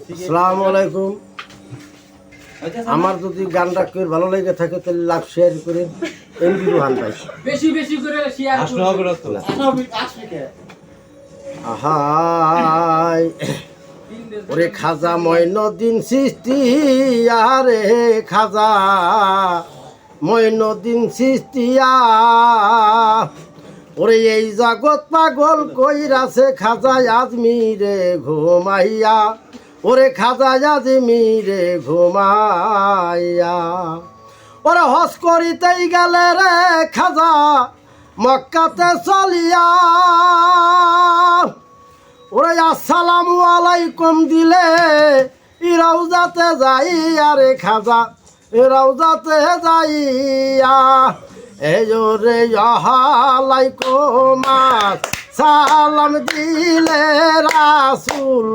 আসসালামু আলাইকুম। আমার যদি গানটা কেউ ভালো লেগে থাকে তাহলে লাভ শেয়ার করে এমবি রোহান ভাই বেশি বেশি করে শেয়ার করুন। আহাই ওরে খাজা মঈনুদ্দিন চিশতি আরে খাজা মঈনুদ্দিন চিশতিয়া ওরে এই জগৎ পাগল কইরাছে খাজা আজমিরে ঘুমাইয়া ওরে খাজা আজমিরে ঘুমাইয়া ওরে হজ করিতেই গেলে রে খাজা মক্কাতে চলিয়া ওরে আসসালামু আলাইকুম দিলে রওজাতে যাইয়া রে খাজা রওজাতে যাইয়া এজোরে আলাইকুম সালাম দিলে রাসূল